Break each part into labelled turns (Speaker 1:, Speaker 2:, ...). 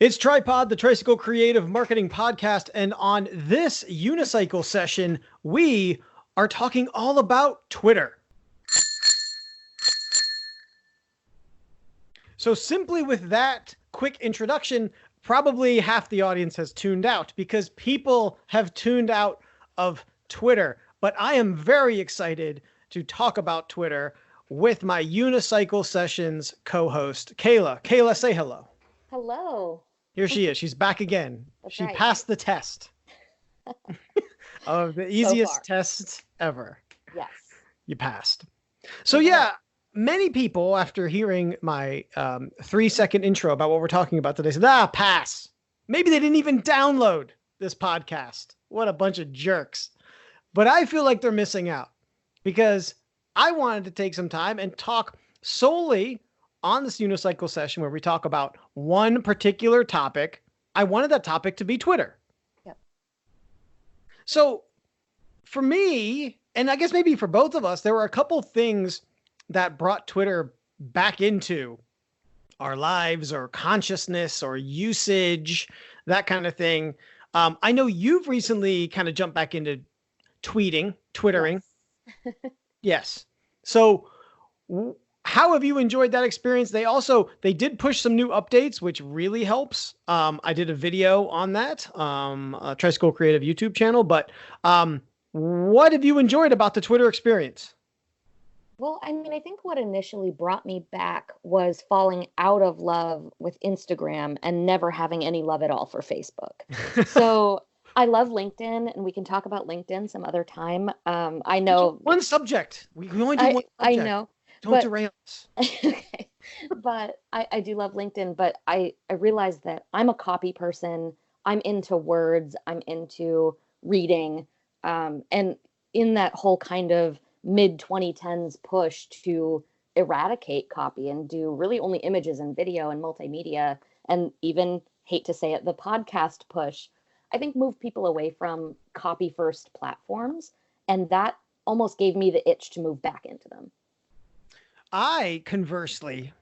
Speaker 1: It's Tripod, the Tricycle Creative Marketing Podcast, and on this unicycle session, we are talking all about Twitter. So simply with that quick introduction, probably half the audience has tuned out because people have tuned out of Twitter. But I am very excited to talk about Twitter with my Unicycle Sessions co-host, Kayla. Kayla, say hello.
Speaker 2: Hello.
Speaker 1: Here she is. She's back again.
Speaker 2: That's
Speaker 1: She
Speaker 2: right.
Speaker 1: passed the test of the easiest test ever.
Speaker 2: Yes.
Speaker 1: You passed. So yeah, many people after hearing my 3-second intro about what we're talking about today said, pass. Maybe they didn't even download this podcast. What a bunch of jerks. But I feel like they're missing out because I wanted to take some time and talk solely on this unicycle session where we talk about one particular topic. I wanted that topic to be Twitter.
Speaker 2: Yep.
Speaker 1: So for me, and I guess maybe for both of us, there were a couple things that brought Twitter back into our lives or consciousness or usage, that kind of thing. I know you've recently kind of jumped back into Twittering. Yes. Yes. So how have you enjoyed that experience? They did push some new updates, which really helps. I did a video on that, a Tricycle Creative YouTube channel, but what have you enjoyed about the Twitter experience?
Speaker 2: Well, I mean, I think what initially brought me back was falling out of love with Instagram and never having any love at all for Facebook. So I love LinkedIn, and we can talk about LinkedIn some other time. I know
Speaker 1: one subject. We only do one subject.
Speaker 2: I know.
Speaker 1: Don't derail us.
Speaker 2: Okay. But I do love LinkedIn, but I realized that I'm a copy person. I'm into words. I'm into reading. And in that whole kind of mid-2010s push to eradicate copy and do really only images and video and multimedia, and even, hate to say it, the podcast push, I think moved people away from copy-first platforms. And that almost gave me the itch to move back into them.
Speaker 1: I, conversely,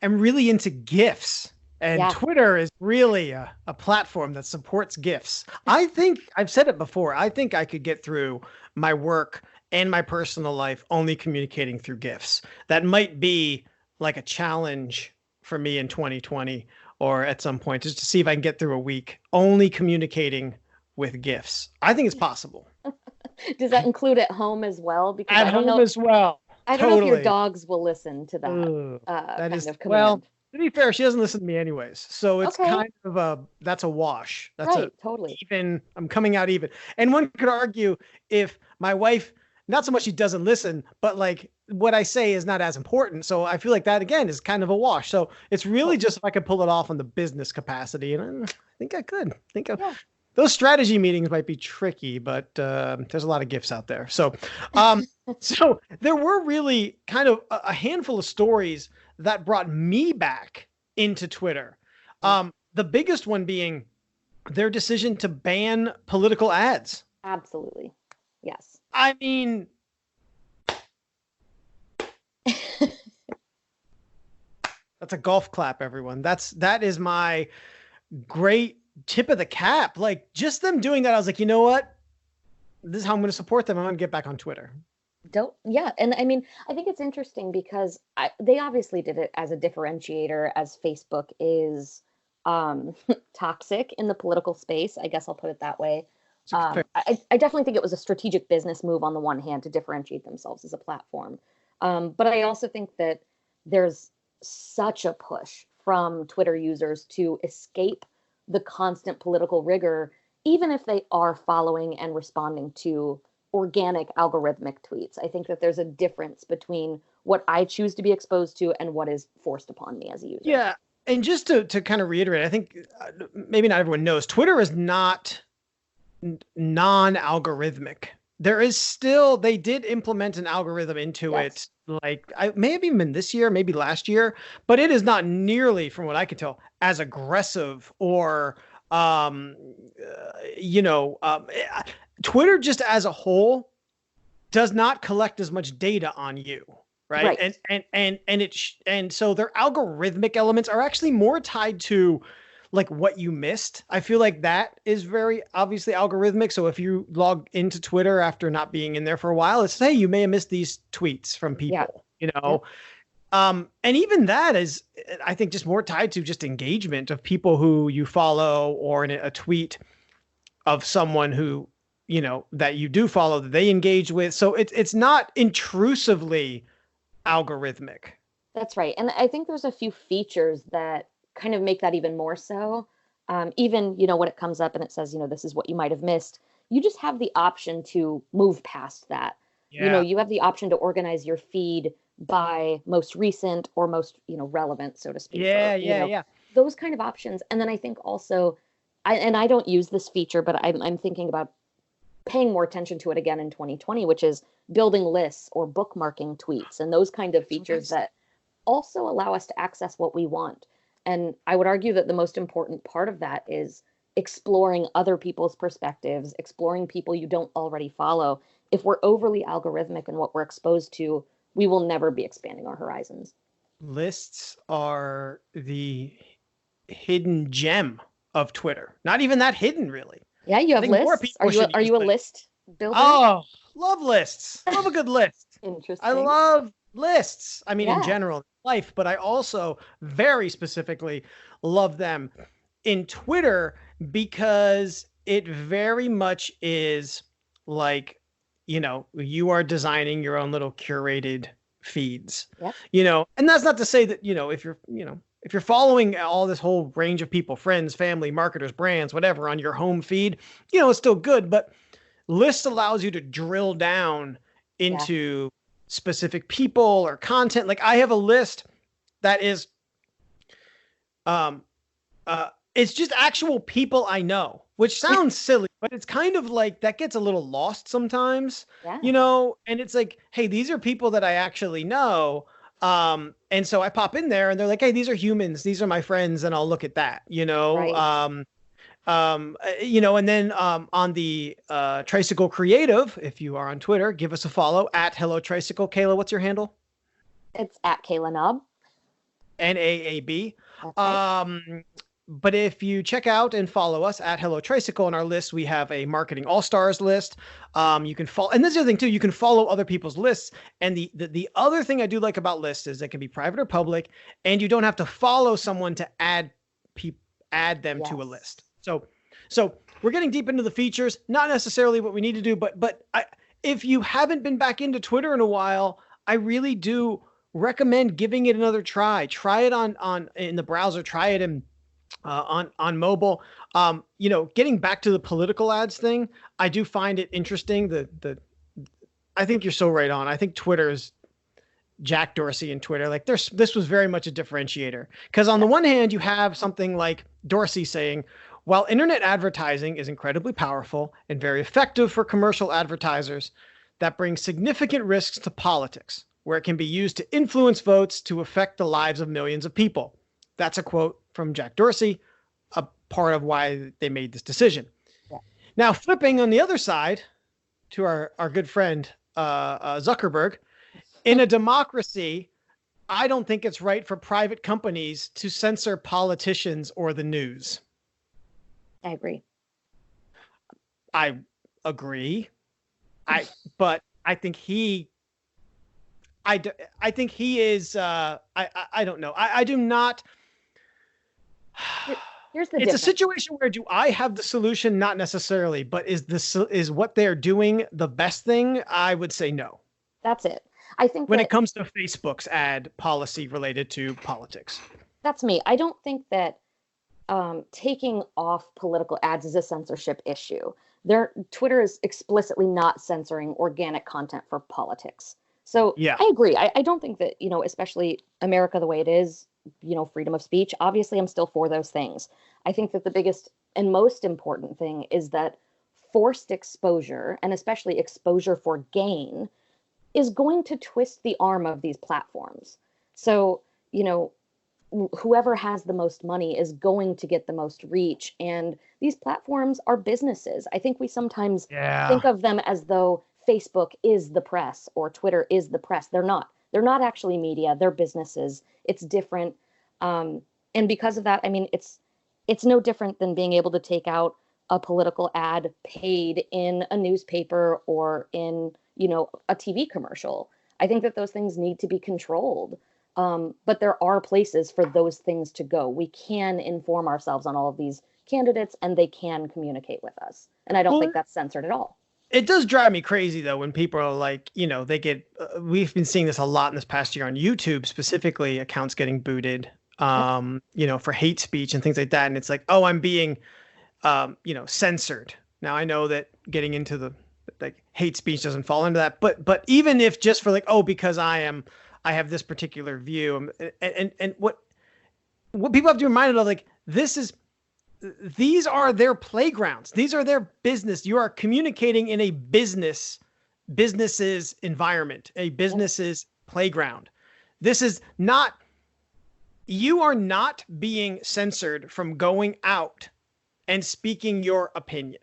Speaker 1: am really into GIFs. And
Speaker 2: Yeah.
Speaker 1: Twitter is really a platform that supports GIFs. I think, I've said it before, I think I could get through my work and my personal life only communicating through GIFs. That might be like a challenge for me in 2020 or at some point, just to see if I can get through a week only communicating with GIFs. I think it's possible.
Speaker 2: Does that include at home as well? Because
Speaker 1: At
Speaker 2: I don't
Speaker 1: home
Speaker 2: know,
Speaker 1: as well.
Speaker 2: I don't know if your dogs will listen to that
Speaker 1: That is,
Speaker 2: of command.
Speaker 1: well, to be fair, she doesn't listen to me anyways. So it's
Speaker 2: Okay.
Speaker 1: kind of that's a wash. That's
Speaker 2: Right, totally.
Speaker 1: even, I'm coming out even. And one could argue if my wife, not so much she doesn't listen, but like what I say is not as important. So I feel like that again is kind of a wash. So it's really just if I could pull it off on the business capacity. And I think I could.
Speaker 2: Yeah.
Speaker 1: Those strategy meetings might be tricky, but there's a lot of gifts out there. So, so there were really kind of a handful of stories that brought me back into Twitter. The biggest one being their decision to ban political ads.
Speaker 2: Absolutely. Yes.
Speaker 1: I mean, that's a golf clap, everyone. That is my great tip of the cap. Like just them doing that, I was like, you know what? This is how I'm going to support them. I'm going to get back on Twitter.
Speaker 2: Yeah. And I mean, I think it's interesting because they obviously did it as a differentiator, as Facebook is toxic in the political space. I guess I'll put it that way. I definitely think it was a strategic business move on the one hand to differentiate themselves as a platform. But I also think that there's such a push from Twitter users to escape the constant political rigor, even if they are following and responding to organic algorithmic tweets. I think that there's a difference between what I choose to be exposed to and what is forced upon me as a user.
Speaker 1: Yeah. And just to kind of reiterate, I think maybe not everyone knows, Twitter is not non-algorithmic. There is still, they did implement an algorithm into it. Like I may have even been this year, maybe last year, but it is not nearly, from what I can tell, as aggressive or, Twitter just as a whole does not collect as much data on you. Right. And so their algorithmic elements are actually more tied to like what you missed. I feel like that is very obviously algorithmic. So if you log into Twitter after not being in there for a while, it's, hey, you may have missed these tweets from
Speaker 2: Yeah.
Speaker 1: people, you
Speaker 2: Yep.
Speaker 1: know? And even that is, I think, just more tied to just engagement of people who you follow, or in a tweet of someone who, that you do follow that they engage with. So it's not intrusively algorithmic.
Speaker 2: That's right. And I think there's a few features that kind of make that even more so. Even, when it comes up and it says, this is what you might have missed, you just have the option to move past that.
Speaker 1: Yeah.
Speaker 2: You have the option to organize your feed by most recent or most, relevant, so to speak,
Speaker 1: Yeah.
Speaker 2: or,
Speaker 1: Yeah. Yeah.
Speaker 2: those kind of options. And then I think also, I don't use this feature, but I'm thinking about paying more attention to it again in 2020, which is building lists or bookmarking tweets and those kind of
Speaker 1: That's what I
Speaker 2: features
Speaker 1: said.
Speaker 2: that also allow us to access what we want. And I would argue that the most important part of that is exploring other people's perspectives, exploring people you don't already follow. If we're overly algorithmic in what we're exposed to, we will never be expanding our horizons.
Speaker 1: Lists are the hidden gem of Twitter. Not even that hidden, really.
Speaker 2: Yeah, you
Speaker 1: I
Speaker 2: have
Speaker 1: think more
Speaker 2: lists. Are
Speaker 1: people
Speaker 2: you
Speaker 1: should
Speaker 2: are
Speaker 1: use
Speaker 2: you a
Speaker 1: lists.
Speaker 2: list builder?
Speaker 1: Oh, love lists. Love a good list. I
Speaker 2: Interesting.
Speaker 1: love lists. I mean, in
Speaker 2: Yeah.
Speaker 1: general, in life, but I also very specifically love them in Twitter because it very much is like, you are designing your own little curated feeds,
Speaker 2: Yep.
Speaker 1: and that's not to say that, if you're following all this whole range of people, friends, family, marketers, brands, whatever, on your home feed, it's still good, but list allows you to drill down
Speaker 2: Yeah.
Speaker 1: into specific people or content. Like I have a list that is it's just actual people I know, which sounds silly, but it's kind of like that gets a little lost sometimes,
Speaker 2: Yeah.
Speaker 1: and it's like, hey, these are people that I actually know. And so I pop in there and they're like, hey, these are humans, these are my friends, and I'll look at that,
Speaker 2: Right.
Speaker 1: and then on the Tricycle Creative, if you are on Twitter, give us a follow at Hello Tricycle. Kayla, what's your handle?
Speaker 2: It's at Kayla Nubb.
Speaker 1: NAAB.
Speaker 2: That's right.
Speaker 1: But if you check out and follow us at Hello Tricycle, on our list, we have a marketing all stars list. You can follow, and this is the other thing too. You can follow other people's lists. And the other thing I do like about lists is they can be private or public, and you don't have to follow someone to add them to a
Speaker 2: Yes.
Speaker 1: list. So we're getting deep into the features, not necessarily what we need to do, but if you haven't been back into Twitter in a while, I really do recommend giving it another try. Try it on in the browser. Try it on mobile. Getting back to the political ads thing, I do find it interesting. I think you're so right on. I think Twitter is Jack Dorsey and Twitter. Like this was very much a differentiator, because on the one hand, you have something like Dorsey saying, while internet advertising is incredibly powerful and very effective for commercial advertisers, that brings significant risks to politics, where it can be used to influence votes to affect the lives of millions of people. That's a quote from Jack Dorsey, a part of why they made this decision.
Speaker 2: Yeah.
Speaker 1: Now, flipping on the other side to our good friend Zuckerberg, in a democracy, I don't think it's right for private companies to censor politicians or the news.
Speaker 2: I agree.
Speaker 1: I agree. But I think I think he is. I don't know. I do not.
Speaker 2: Here's the
Speaker 1: It's a
Speaker 2: difference.
Speaker 1: situation where do I have the solution? Not necessarily, but is what they're doing the best thing? I would say no.
Speaker 2: That's it. I think
Speaker 1: When
Speaker 2: that
Speaker 1: it comes to Facebook's ad policy related to politics.
Speaker 2: that's me. I don't think that taking off political ads is a censorship issue. Twitter is explicitly not censoring organic content for politics. So
Speaker 1: Yeah.
Speaker 2: I agree. I don't think that, especially America the way it is, freedom of speech, obviously I'm still for those things. I think that the biggest and most important thing is that forced exposure, and especially exposure for gain, is going to twist the arm of these platforms. So, whoever has the most money is going to get the most reach. And these platforms are businesses. I think we sometimes
Speaker 1: Yeah.
Speaker 2: think of them as though Facebook is the press or Twitter is the press. They're not. They're not actually media. They're businesses. It's different. And because of that, I mean, It's no different than being able to take out a political ad paid in a newspaper or in, a TV commercial. I think that those things need to be controlled. But there are places for those things to go. We can inform ourselves on all of these candidates and they can communicate with us. And I don't
Speaker 1: Well,
Speaker 2: think that's censored at all.
Speaker 1: it does drive me crazy though when people are like, they get. We've been seeing this a lot in this past year on YouTube, specifically accounts getting booted,
Speaker 2: Yep.
Speaker 1: for hate speech and things like that. And it's like, oh, I'm being, censored. Now I know that getting into the like hate speech doesn't fall into that, but even if just for like, oh, because I have this particular view, and what people have to be reminded of, like, these are their playgrounds. These are their business. You are communicating in a business's environment, a business's playground. This is not, you are not being censored from going out and speaking your opinion.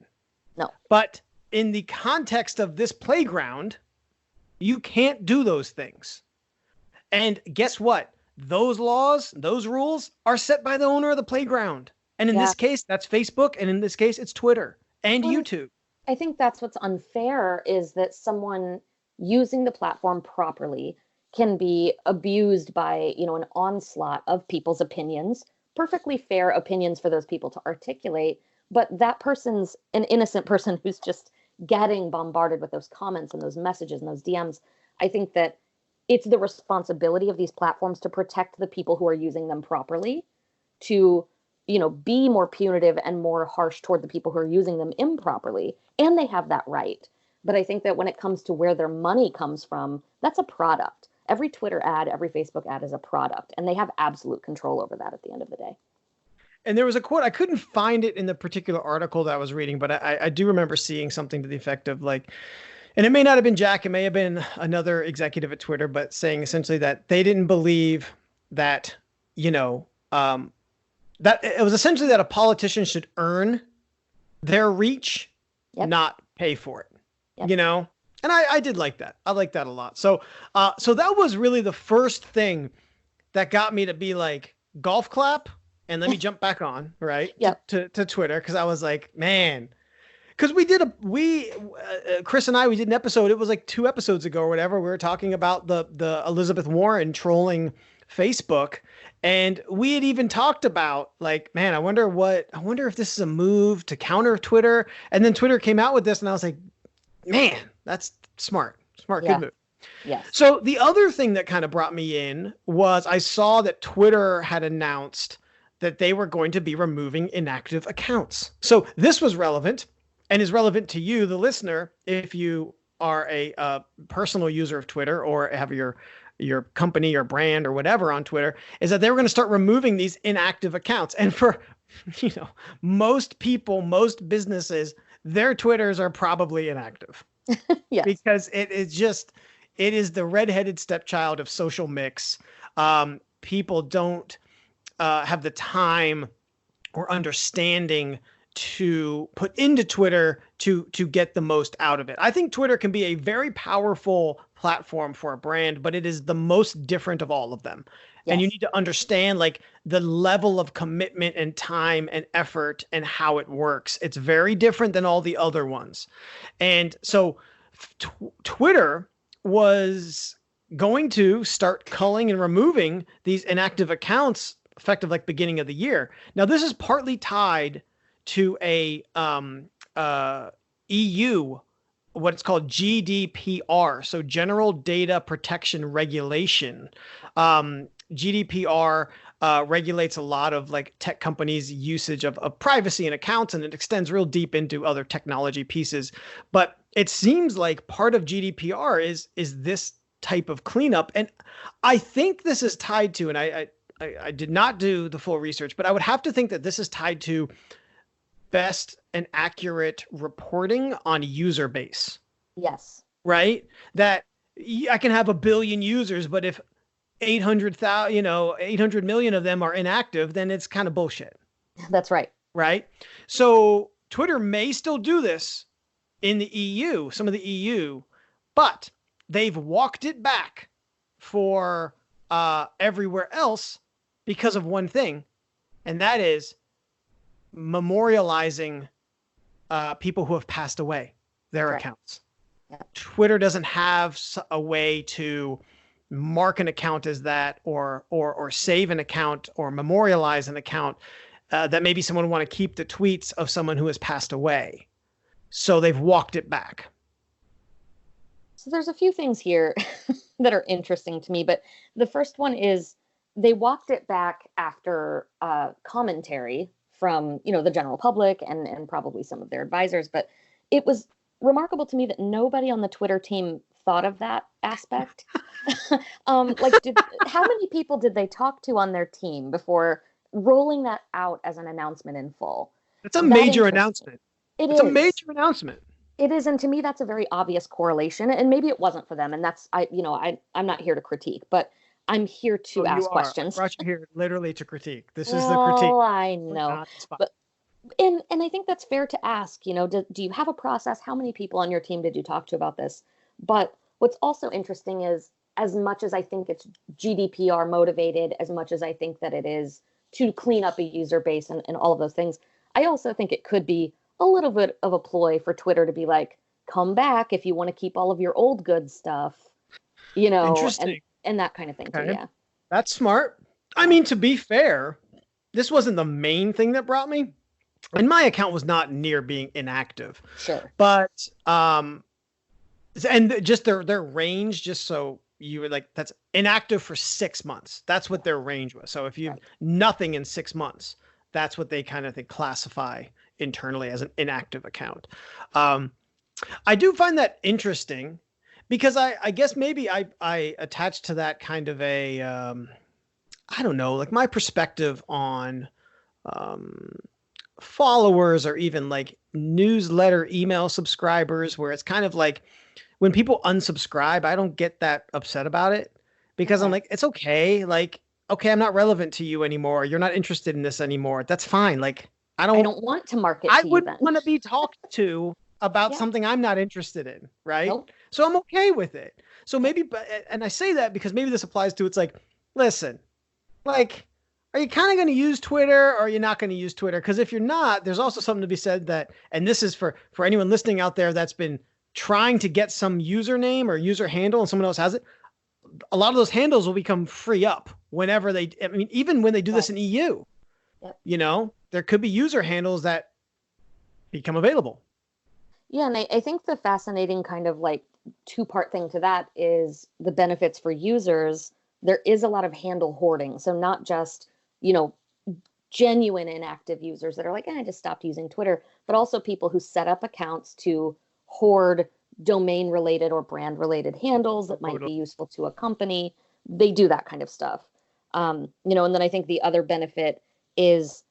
Speaker 2: No.
Speaker 1: But in the context of this playground, you can't do those things. And guess what? Those laws, those rules are set by the owner of the playground. And in this case, that's Facebook. And in this case, it's Twitter and YouTube.
Speaker 2: I think that's what's unfair, is that someone using the platform properly can be abused by, an onslaught of people's opinions, perfectly fair opinions for those people to articulate. But that person's an innocent person who's just getting bombarded with those comments and those messages and those DMs. I think that it's the responsibility of these platforms to protect the people who are using them properly, to be more punitive and more harsh toward the people who are using them improperly. And they have that right. But I think that when it comes to where their money comes from, that's a product. Every Twitter ad, every Facebook ad is a product, and they have absolute control over that at the end of the day.
Speaker 1: And there was a quote, I couldn't find it in the particular article that I was reading, but I do remember seeing something to the effect of like, and it may not have been Jack, it may have been another executive at Twitter, but saying essentially that they didn't believe that, that it was essentially that a politician should earn their reach, not pay for it, And I did like that. I like that a lot. So that was really the first thing that got me to be like, golf clap, and let me jump back on, right? To Twitter. Cause I was like, man, cause Chris and we did an episode. It was like 2 episodes ago or whatever. We were talking about the Elizabeth Warren trolling Facebook. And we had even talked about like, man, I wonder if this is a move to counter Twitter. And then Twitter came out with this and I was like, man, that's smart, good move.
Speaker 2: Yes.
Speaker 1: So the other thing that kind of brought me in was I saw that Twitter had announced that they were going to be removing inactive accounts. So this was relevant and is relevant to you, the listener, if you are a personal user of Twitter or have your company or brand or whatever on Twitter, is that they were going to start removing these inactive accounts. And for, most people, most businesses, their Twitters are probably inactive.
Speaker 2: Yes.
Speaker 1: Because it is the redheaded stepchild of social mix. People don't have the time or understanding to put into Twitter to get the most out of it. I think Twitter can be a very powerful platform for a brand, but it is the most different of all of them. Yes. And you need to understand like the level of commitment and time and effort and how it works. It's very different than all the other ones. And so Twitter was going to start culling and removing these inactive accounts effective like beginning of the year. Now, this is partly tied to a EU, what it's called GDPR, so General Data Protection Regulation. GDPR regulates a lot of like tech companies' usage of privacy and accounts, and it extends real deep into other technology pieces. But it seems like part of GDPR is this type of cleanup, and I think this is tied to, and I did not do the full research, but I would have to think that this is tied to best and accurate reporting on user base.
Speaker 2: Yes.
Speaker 1: Right? That I can have 1 billion users, but if 800 million of them are inactive, then it's kind of bullshit.
Speaker 2: That's right.
Speaker 1: Right? So Twitter may still do this in the EU, some of the EU, but they've walked it back for everywhere else because of one thing, and that is memorializing people who have passed away, their
Speaker 2: Right.
Speaker 1: accounts.
Speaker 2: Yeah.
Speaker 1: Twitter doesn't have a way to mark an account as that, or save an account or memorialize an account that maybe someone would want to keep the tweets of someone who has passed away. So they've walked it back.
Speaker 2: So there's a few things here that are interesting to me, but the first one is they walked it back after commentary from, you know, the general public and probably some of their advisors. But it was remarkable to me that nobody on the Twitter team thought of that aspect. Like, how many people did they talk to on their team before rolling that out as an announcement in full?
Speaker 1: It's a major announcement.
Speaker 2: It's
Speaker 1: a major announcement.
Speaker 2: It is, and to me, that's a very obvious correlation. And maybe it wasn't for them, and that's I'm not here to critique, but I'm here to ask questions.
Speaker 1: I brought you here literally to critique. This is the critique.
Speaker 2: Oh, I know, but and I think that's fair to ask. You know, do you have a process? How many people on your team did you talk to about this? But what's also interesting is, as much as I think it's GDPR motivated, as much as I think that it is to clean up a user base and all of those things, I also think it could be a little bit of a ploy for Twitter to be like, come back if you want to keep all of your old good stuff, you know, and that kind of thing. Okay. Too, yeah.
Speaker 1: That's smart. I mean, to be fair, this wasn't the main thing that brought me, and my account was not near being inactive.
Speaker 2: Sure.
Speaker 1: But, and just their range, just so you were like, that's inactive for 6 months. That's what their range was. So if you have nothing in 6 months, that's what they kind of classify internally as an inactive account. I do find that interesting because I guess maybe I attach to that kind of a, I don't know, like my perspective on followers or even like newsletter email subscribers, where it's kind of like when people unsubscribe, I don't get that upset about it because I'm like, it's okay. Like, okay, I'm not relevant to you anymore. You're not interested in this anymore. That's fine. Like, I don't want
Speaker 2: to market.
Speaker 1: I wouldn't want to be talked to about something I'm not interested in. Right. Nope. So I'm okay with it. So maybe, and I say that because maybe this applies to, it's like, listen, like, are you kind of going to use Twitter or are you not going to use Twitter? Because if you're not, there's also something to be said that, and this is for anyone listening out there that's been trying to get some username or user handle and someone else has it. A lot of those handles will become free up whenever they, I mean, even when they do this in EU, you know, there could be user handles that become available.
Speaker 2: Yeah. And I think the fascinating kind of like two-part thing to that is the benefits for users. There is a lot of handle hoarding. So not just, you know, genuine inactive users that are like, I just stopped using Twitter, but also people who set up accounts to hoard domain related or brand related handles that might be useful to a company. They do that kind of stuff. You know, and then I think the other benefit is,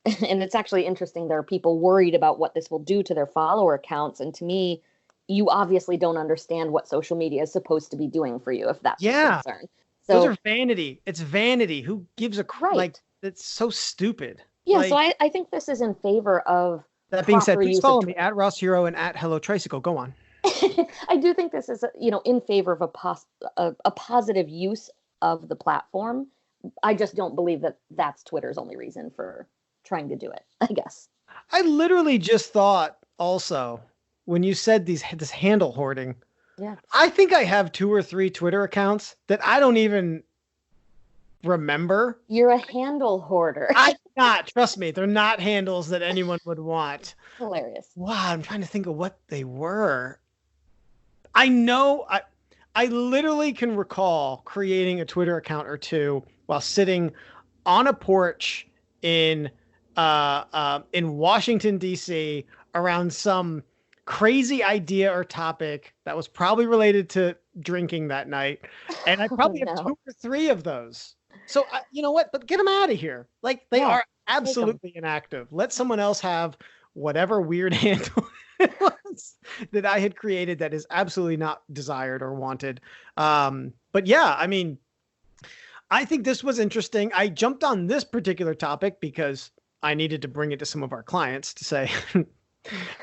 Speaker 2: and it's actually interesting, there are people worried about what this will do to their follower accounts. And to me, you obviously don't understand what social media is supposed to be doing for you, if that's your concern. So,
Speaker 1: those are vanity. It's vanity. Who gives a crap? Like, it's so stupid.
Speaker 2: Yeah, like, so I think this is in favor of.
Speaker 1: That being said, please follow me at Ross Hero and at Hello Tricycle. Go on.
Speaker 2: I do think this is, you know, in favor of a positive use of the platform. I just don't believe that that's Twitter's only reason for trying to do it, I guess.
Speaker 1: I literally just thought also when you said this handle hoarding.
Speaker 2: Yeah.
Speaker 1: I think I have 2 or 3 Twitter accounts that I don't even remember.
Speaker 2: You're a handle hoarder.
Speaker 1: I'm not. Trust me, they're not handles that anyone would want.
Speaker 2: Hilarious.
Speaker 1: Wow, I'm trying to think of what they were. I know I literally can recall creating a Twitter account or 2 while sitting on a porch in Washington, D.C. around some crazy idea or topic that was probably related to drinking that night. And I probably have 2 or 3 of those. So you know what, but get them out of here. Like, they are absolutely inactive. Let someone else have whatever weird handle it was that I had created that is absolutely not desired or wanted. But yeah, I mean, I think this was interesting. I jumped on this particular topic because I needed to bring it to some of our clients to say,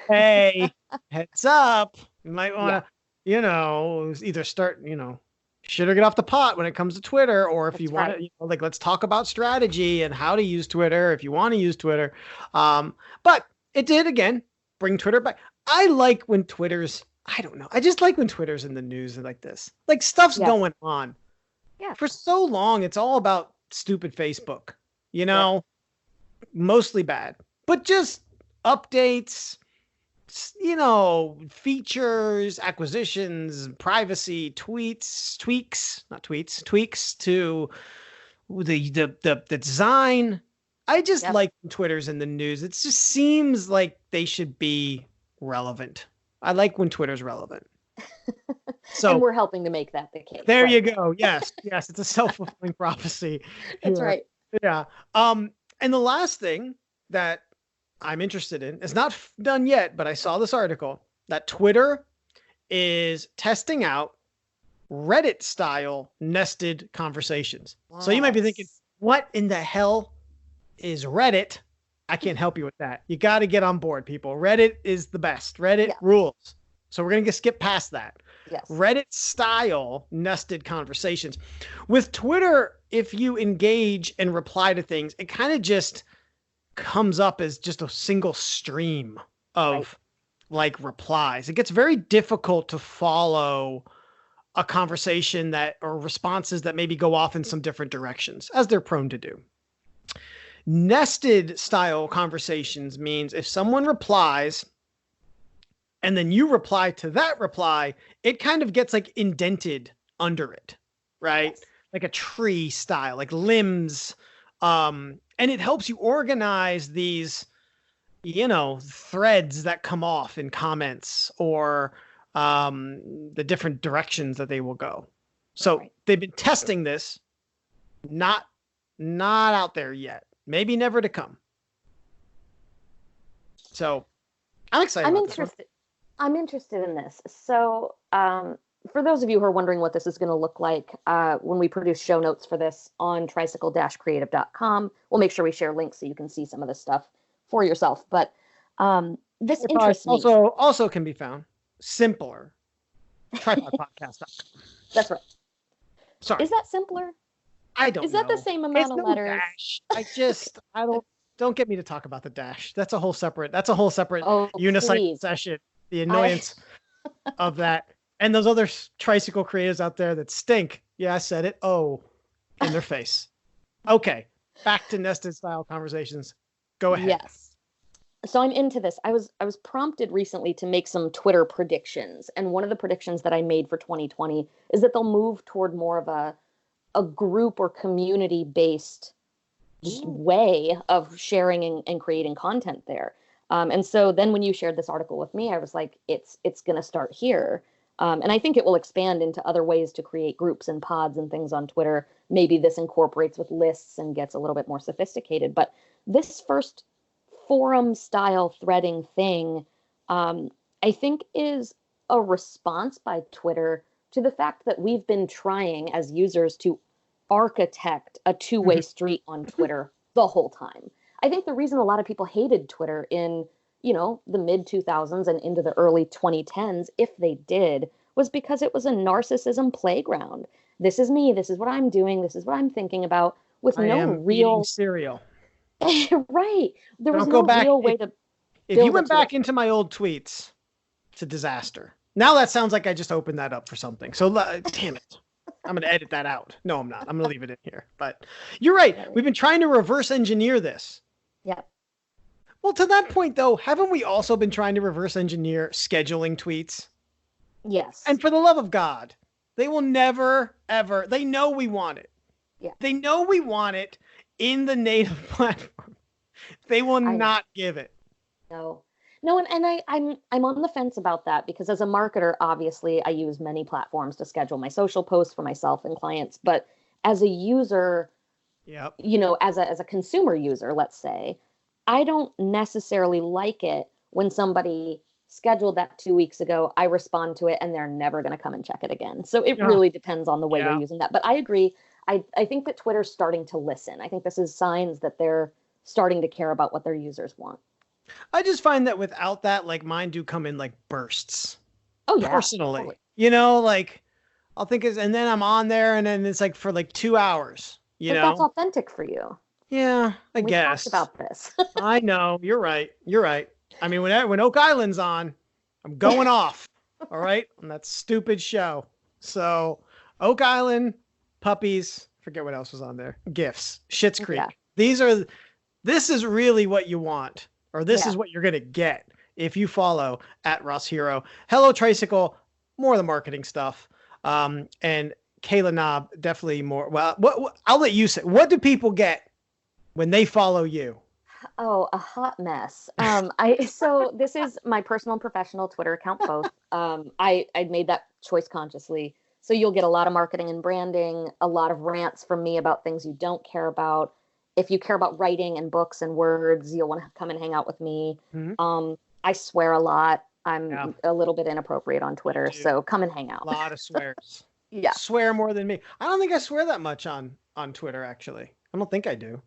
Speaker 1: hey, heads up, you might want to, you know, either start, you know, shit or get off the pot when it comes to Twitter, or if
Speaker 2: That's
Speaker 1: you want
Speaker 2: right.
Speaker 1: to, like, let's talk about strategy and how to use Twitter if you want to use Twitter. But it did, again, bring Twitter back. I like when Twitter's, I don't know. I just like when Twitter's in the news like this. Like, stuff's
Speaker 2: Yes.
Speaker 1: going on.
Speaker 2: Yeah.
Speaker 1: For so long, it's all about stupid Facebook,
Speaker 2: Yep.
Speaker 1: mostly bad, but just updates, features, acquisitions, privacy, tweaks to the design. I just
Speaker 2: Yep.
Speaker 1: like when Twitter's in the news. It just seems like they should be relevant. I like when Twitter's relevant. So
Speaker 2: And we're helping to make that the case.
Speaker 1: there
Speaker 2: right?
Speaker 1: you go. Yes, yes, it's a self-fulfilling prophecy.
Speaker 2: That's
Speaker 1: here.
Speaker 2: right.
Speaker 1: Yeah. And the last thing that I'm interested in, it's not done yet, but I saw this article that Twitter is testing out Reddit style nested conversations. So you might be thinking,
Speaker 2: Yes.
Speaker 1: what in the hell is Reddit? I can't help you with that. You got to get on board, people. Reddit is the best. Reddit
Speaker 2: Yeah.
Speaker 1: rules. So we're going to skip past that.
Speaker 2: Yes.
Speaker 1: Reddit style nested conversations. With Twitter, if you engage and reply to things, it kind of just comes up as just a single stream of like replies. It gets very difficult to follow a conversation or responses that maybe go off in some different directions, as they're prone to do. Nested style conversations means if someone replies and then you reply to that reply, it kind of gets like indented under it, right?
Speaker 2: Yes.
Speaker 1: Like a tree style, like limbs. And it helps you organize these, threads that come off in comments or the different directions that they will go. So
Speaker 2: Right.
Speaker 1: they've been testing this, not out there yet. Maybe never to come. So I'm excited.
Speaker 2: I'm interested in this. So, for those of you who are wondering what this is going to look like, when we produce show notes for this on tricycle-creative.com, we'll make sure we share links so you can see some of this stuff for yourself. But this interests me.
Speaker 1: Also can be found simpler. Tripodpodcast.com.
Speaker 2: That's right.
Speaker 1: Sorry.
Speaker 2: Is that simpler?
Speaker 1: I don't know.
Speaker 2: Is that the same amount of letters?
Speaker 1: Dash. Don't get me to talk about the dash. That's a whole separate
Speaker 2: Oh,
Speaker 1: unicycle
Speaker 2: please.
Speaker 1: session. The annoyance of that. And those other tricycle creatives out there that stink. Yeah, I said it. Oh, in their face. Okay. Back to nested style conversations. Go ahead.
Speaker 2: Yes. So I'm into this. I was prompted recently to make some Twitter predictions. And one of the predictions that I made for 2020 is that they'll move toward more of a group or community based way of sharing and creating content there. And so then when you shared this article with me, I was like, it's going to start here. And I think it will expand into other ways to create groups and pods and things on Twitter. Maybe this incorporates with lists and gets a little bit more sophisticated. But this first forum style threading thing, I think is a response by Twitter to the fact that we've been trying as users to architect a two-way street on Twitter the whole time. I think the reason a lot of people hated Twitter in, the mid 2000s and into the early 2010s, if they did, was because it was a narcissism playground. This is me. This is what I'm doing. This is what I'm thinking about, with no real
Speaker 1: cereal.
Speaker 2: Right. There was
Speaker 1: Don't go
Speaker 2: no
Speaker 1: back.
Speaker 2: real way to.
Speaker 1: If you went back into my old tweets, it's a disaster. Now that sounds like I just opened that up for something. So damn it. I'm going to edit that out. No, I'm not. I'm going to leave it in here. But you're right. We've been trying to reverse engineer this.
Speaker 2: Yeah.
Speaker 1: Well, to that point, though, haven't we also been trying to reverse engineer scheduling tweets?
Speaker 2: Yes.
Speaker 1: And for the love of God, they will never, ever. They know we want it.
Speaker 2: Yeah.
Speaker 1: They know we want it in the native platform. They will not give it.
Speaker 2: No, and I'm on the fence about that because as a marketer, obviously, I use many platforms to schedule my social posts for myself and clients. But as a user, as a consumer user, let's say, I don't necessarily like it when somebody scheduled that 2 weeks ago, I respond to it, and they're never going to come and check it again. So it really depends on the way you're using that. But I agree. I think that Twitter's starting to listen. I think this is signs that they're starting to care about what their users want.
Speaker 1: I just find that without that, like, mine do come in like bursts.
Speaker 2: Oh yeah.
Speaker 1: Personally,
Speaker 2: totally.
Speaker 1: like I'll think it's, and then I'm on there, and then it's like for like 2 hours, you
Speaker 2: But that's
Speaker 1: know?
Speaker 2: authentic for you.
Speaker 1: Yeah, I
Speaker 2: We talked
Speaker 1: guess.
Speaker 2: about this.
Speaker 1: I know. You're right. You're right. I mean, when Oak Island's on, I'm going off. All right, on that stupid show. So, Oak Island, puppies. Forget what else was on there. Gifts. Schitt's Creek.
Speaker 2: Yeah.
Speaker 1: This is really what you want, or this
Speaker 2: Yeah.
Speaker 1: is what you're gonna get if you follow at Ross Hero. Hello Tricycle, more of the marketing stuff. And Kayla Knob, definitely more. Well, what I'll let you say. What do people get when they follow you?
Speaker 2: Oh, a hot mess. So this is my personal and professional Twitter account both. I made that choice consciously. So you'll get a lot of marketing and branding, a lot of rants from me about things you don't care about. If you care about writing and books and words, you'll want to come and hang out with me.
Speaker 1: Mm-hmm.
Speaker 2: I swear a lot. I'm a little bit inappropriate on Twitter, so come and hang out.
Speaker 1: A lot of swears.
Speaker 2: Yeah.
Speaker 1: Swear more than me. I don't think I swear that much on Twitter, actually. I don't think I do.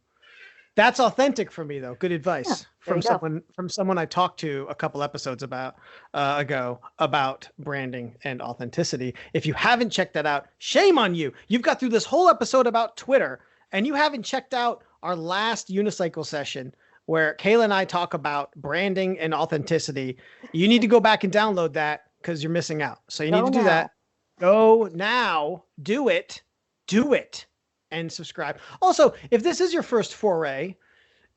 Speaker 1: That's authentic for me, though. Good advice from someone I talked to a couple episodes ago about branding and authenticity. If you haven't checked that out, shame on you. You've got through this whole episode about Twitter, and you haven't checked out our last unicycle session where Kayla and I talk about branding and authenticity. You need to go back and download that because you're missing out. So you need to do that. Go now. Do it. And subscribe. Also, if this is your first foray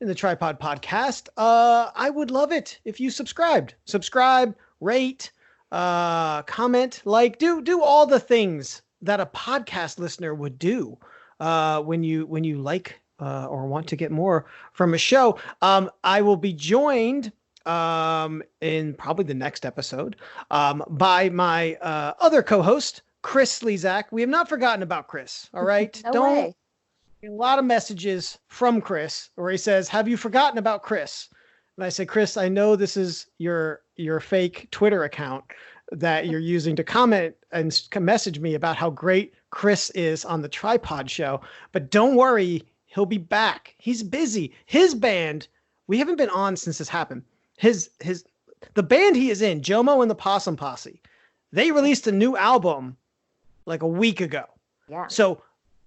Speaker 1: in the Tripod Podcast, I would love it if you subscribed. Subscribe, rate, comment, like, do all the things that a podcast listener would do when you like or want to get more from a show. I will be joined in probably the next episode by my other co-host, Chris Slezak. We have not forgotten about Chris. All right.
Speaker 2: No way.
Speaker 1: A lot of messages from Chris where he says, have you forgotten about Chris? And I say, Chris, I know this is your fake Twitter account that you're using to comment and message me about how great Chris is on the Tripod Show. But don't worry, he'll be back. He's busy. His band, we haven't been on since this happened. The band he is in, Jomo and the Possum Posse, they released a new album like a week ago.
Speaker 2: Yeah.
Speaker 1: So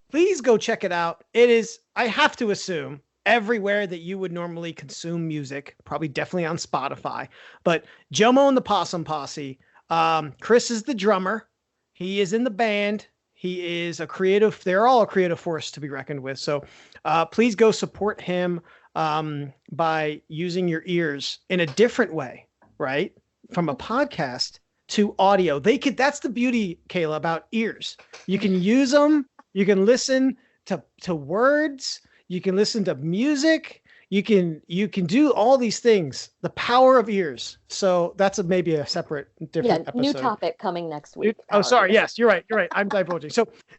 Speaker 1: please go check it out. It is, I have to assume, everywhere that you would normally consume music, probably definitely on Spotify. But Jomo and the Possum Posse, Chris is the drummer. He is in the band. He is they're all a creative force to be reckoned with. So please go support him by using your ears in a different way, right? From a podcast to audio. That's the beauty, Kayla, about ears. You can use them. You can listen to words. You can listen to music. You can do all these things. The power of ears. So that's maybe a separate, different episode.
Speaker 2: New topic coming next week.
Speaker 1: Oh, sorry. Yes, you're right. I'm divulging.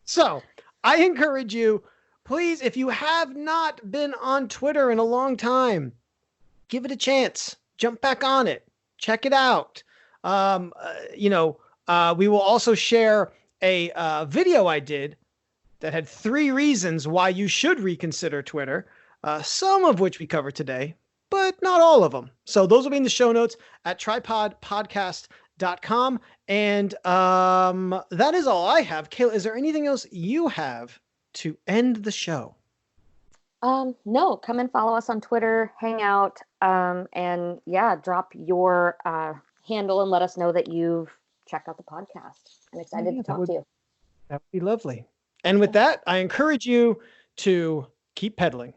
Speaker 1: So I encourage you, please, if you have not been on Twitter in a long time, give it a chance. Jump back on it. Check it out. We will also share a video I did that had 3 reasons why you should reconsider Twitter, some of which we covered today, but not all of them. So those will be in the show notes at tripodpodcast.com. And that is all I have. Kayla, is there anything else you have to end the show?
Speaker 2: No, come and follow us on Twitter, hang out, and drop your handle and let us know that you've checked out the podcast. I'm excited to talk to you.
Speaker 1: That would be lovely. And with that, I encourage you to keep pedaling.